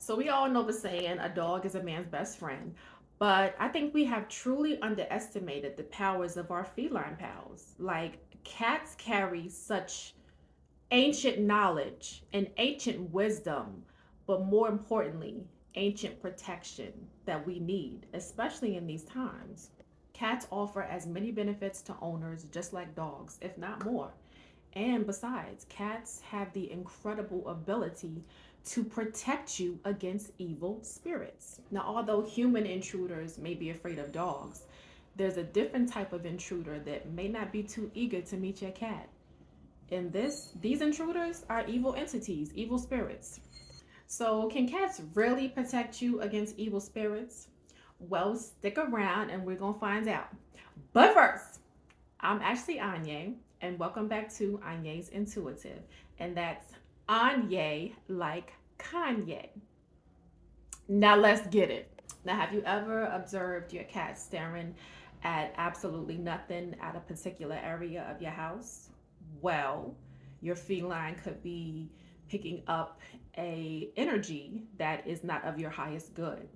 So we all know the saying, a dog is a man's best friend. But I think we have truly underestimated the powers of our feline pals. Like cats carry such ancient knowledge and ancient wisdom, but more importantly, ancient protection that we need, especially in these times. Cats offer as many benefits to owners just like dogs, if not more. And besides, cats have the incredible ability to protect you against evil spirits. Now, although human intruders may be afraid of dogs, there's a different type of intruder that may not be too eager to meet your cat. And these intruders are evil entities, evil spirits. So, can cats really protect you against evil spirits? Well, stick around and we're going to find out. But first, I'm actually Anya, and welcome back to Anya's Intuitive. And that's Anya like Kanye. Now let's get it. Now, have you ever observed your cat staring at absolutely nothing at a particular area of your house? Well, your feline could be picking up a energy that is not of your highest good.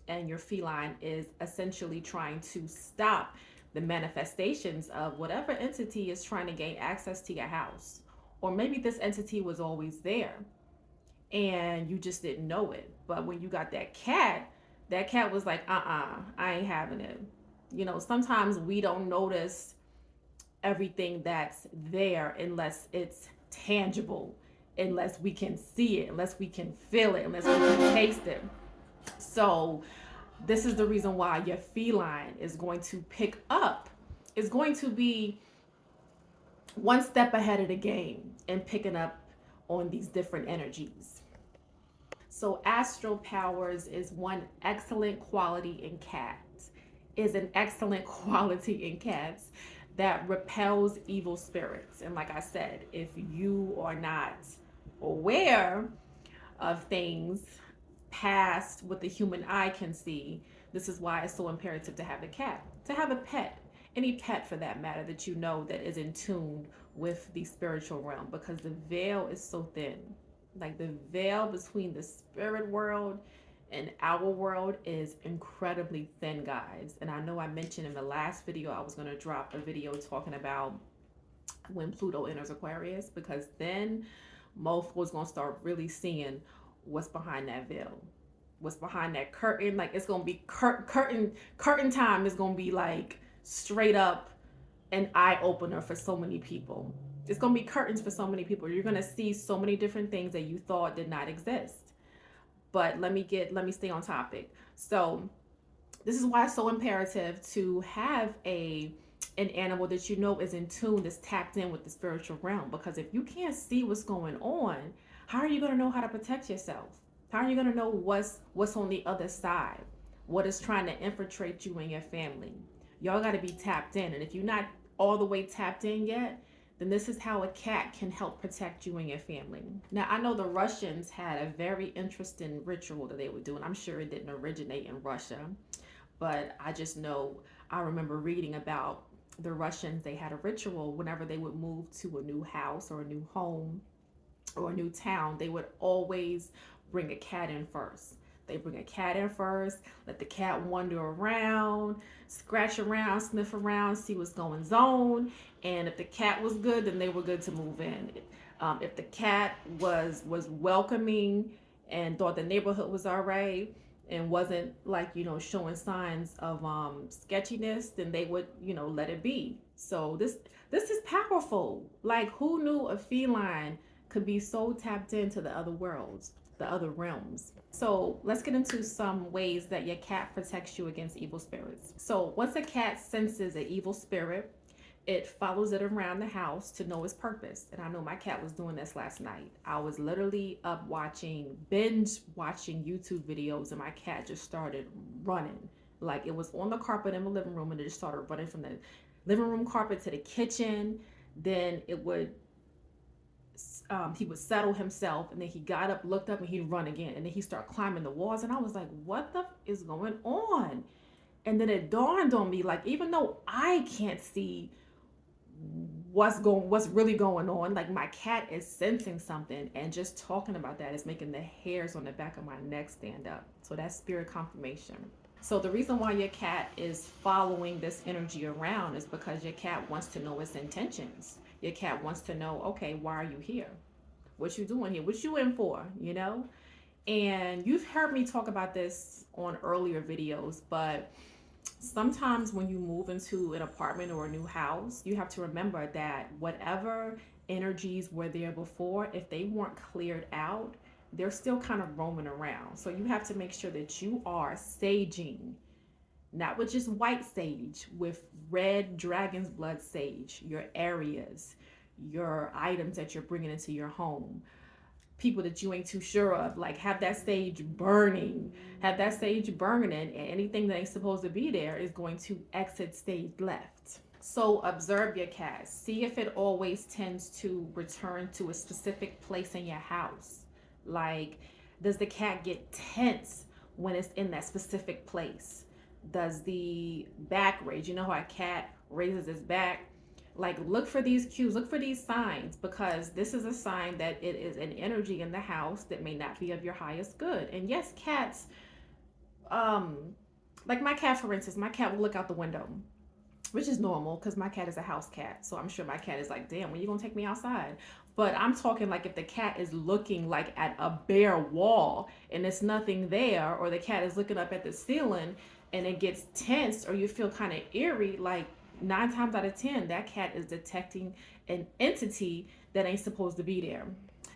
And your feline is essentially trying to stop the manifestations of whatever entity is trying to gain access to your house. Or maybe this entity was always there and you just didn't know it. But when you got that cat was like, I ain't having it. You know, sometimes we don't notice everything that's there unless it's tangible, unless we can see it, unless we can feel it, unless we can taste it. So, this is the reason why your feline is going to pick up, is going to be one step ahead of the game and picking up on these different energies. So astral powers is one excellent quality in cats. Is an excellent quality in cats that repels evil spirits. And like I said, if you are not aware of things past what the human eye can see, this is why it's so imperative to have a cat, to have a pet, any pet for that matter that you know that is in tune with the spiritual realm, because the veil is so thin. Like the veil between the spirit world and our world is incredibly thin, guys. And I know I mentioned in the last video I was going to drop a video talking about when Pluto enters Aquarius, because then Mofo was going to start really seeing what's behind that veil, what's behind that curtain. Like it's going to be curtain time is going to be like straight up an eye opener for so many people. It's going to be curtains for so many people. You're going to see so many different things that you thought did not exist. But let me stay on topic. So, this is why it's so imperative to have an animal that you know is in tune, that's tapped in with the spiritual realm, because if you can't see what's going on, how are you going to know how to protect yourself? How are you going to know what's on the other side? What is trying to infiltrate you and your family? Y'all got to be tapped in. And if you're not all the way tapped in yet, then this is how a cat can help protect you and your family. Now, I know the Russians had a very interesting ritual that they would do, and I'm sure it didn't originate in Russia, but I just know I remember reading about the Russians. They had a ritual whenever they would move to a new house or a new home or a new town, they would always bring a cat in first. They bring a cat in first, let the cat wander around, scratch around, sniff around, see what's going on. And if the cat was good, then they were good to move in. If the cat was welcoming and thought the neighborhood was all right and wasn't like showing signs of sketchiness, then they would let it be. So this is powerful. Like who knew a feline could be so tapped into the other worlds, the other realms. So let's get into some ways that your cat protects you against evil spirits. So once a cat senses an evil spirit, it follows it around the house to know its purpose. And I know my cat was doing this last night. I was literally up binge watching YouTube videos, and my cat just started running. Like it was on the carpet in the living room, and it just started running from the living room carpet to the kitchen. Then he would settle himself, and then he got up, looked up, and he'd run again, and then he started climbing the walls, and I was like, what the is going on? And then it dawned on me, like, even though I can't see what's really going on. Like my cat is sensing something, and just talking about that is making the hairs on the back of my neck stand up. So that's spirit confirmation. So the reason why your cat is following this energy around is because your cat wants to know its intentions. Your cat wants to know, okay, why are you here? What you doing here? What you in for? You know? And you've heard me talk about this on earlier videos, but sometimes when you move into an apartment or a new house, you have to remember that whatever energies were there before, if they weren't cleared out, they're still kind of roaming around. So you have to make sure that you are saging, not with just white sage, with red dragon's blood sage, your areas, your items that you're bringing into your home, people that you ain't too sure of. Like, have that sage burning, have that sage burning, and anything that ain't supposed to be there is going to exit stage left. So observe your cat. See if it always tends to return to a specific place in your house. Like, does the cat get tense when it's in that specific place? Does the back raise? You know how a cat raises its back? Like, look for these cues, look for these signs, because this is a sign that it is an energy in the house that may not be of your highest good. And yes, cats, um like my cat, for instance, my cat will look out the window, which is normal because my cat is a house cat. So I'm sure my cat is like, damn, when you gonna take me outside? But I'm talking like if the cat is looking like at a bare wall and there's nothing there, or the cat is looking up at the ceiling and it gets tense, or you feel kind of eerie, like 9 times out of 10, that cat is detecting an entity that ain't supposed to be there.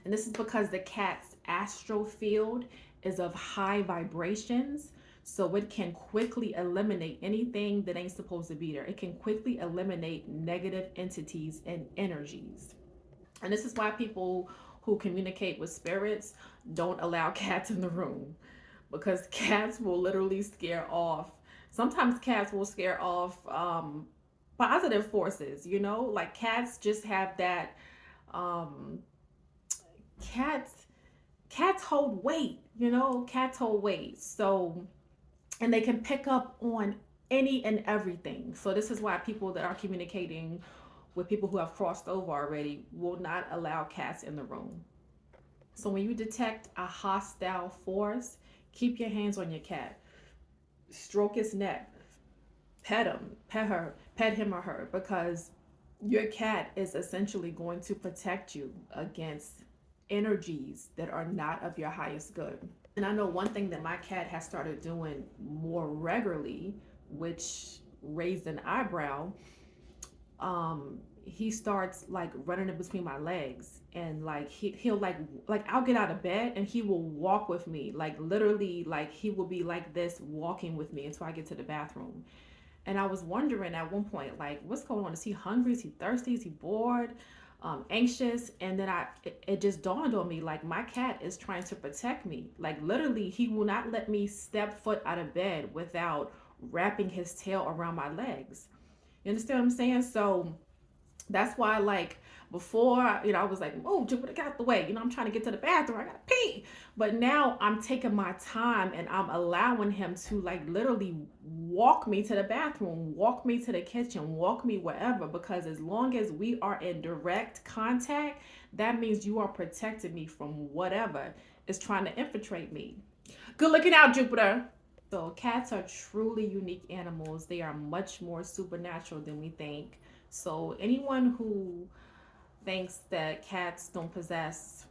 And this is because the cat's astral field is of high vibrations. So it can quickly eliminate anything that ain't supposed to be there. It can quickly eliminate negative entities and energies. And this is why people who communicate with spirits don't allow cats in the room, because cats will literally scare off. Sometimes cats will scare off positive forces, you know? Like cats just have that um cats cats hold weight, you know? Cats hold weight. So, and they can pick up on any and everything. So this is why people that are communicating with people who have crossed over already will not allow cats in the room. So when you detect a hostile force, keep your hands on your cat. Stroke its neck, pet him, pet her, pet him or her, because your cat is essentially going to protect you against energies that are not of your highest good. And I know one thing that my cat has started doing more regularly, which raised an eyebrow. He starts like running in between my legs, and like he'll like I'll get out of bed and he will walk with me, like literally, like he will be like this walking with me until I get to the bathroom. And I was wondering at one point, like, what's going on? Is he hungry? Is he thirsty? Is he bored? Anxious? And then it just dawned on me, like, my cat is trying to protect me. Like, literally, he will not let me step foot out of bed without wrapping his tail around my legs. You understand what I'm saying? So that's why, like, before, I was like, oh, Jupiter, get out the way. I'm trying to get to the bathroom. I gotta pee. But now I'm taking my time and I'm allowing him to, like, literally walk me to the bathroom, walk me to the kitchen, walk me wherever. Because as long as we are in direct contact, that means you are protecting me from whatever is trying to infiltrate me. Good looking out, Jupiter. So cats are truly unique animals. They are much more supernatural than we think. So anyone who thinks that cats don't possess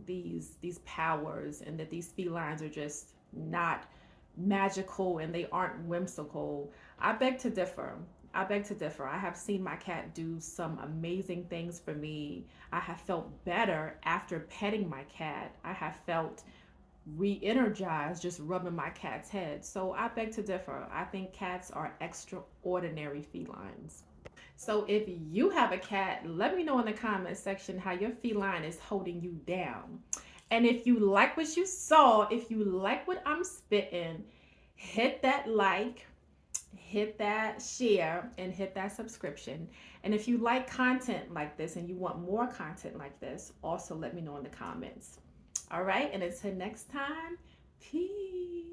these powers, and that these felines are just not magical and they aren't whimsical, I beg to differ. I beg to differ. I have seen my cat do some amazing things for me. I have felt better after petting my cat. I have felt re-energized just rubbing my cat's head. So I beg to differ. I think cats are extraordinary felines. So if you have a cat, let me know in the comment section how your feline is holding you down. And if you like what you saw, if you like what I'm spitting, hit that like, hit that share, and hit that subscription. And if you like content like this and you want more content like this, also let me know in the comments. All right, and until next time, peace.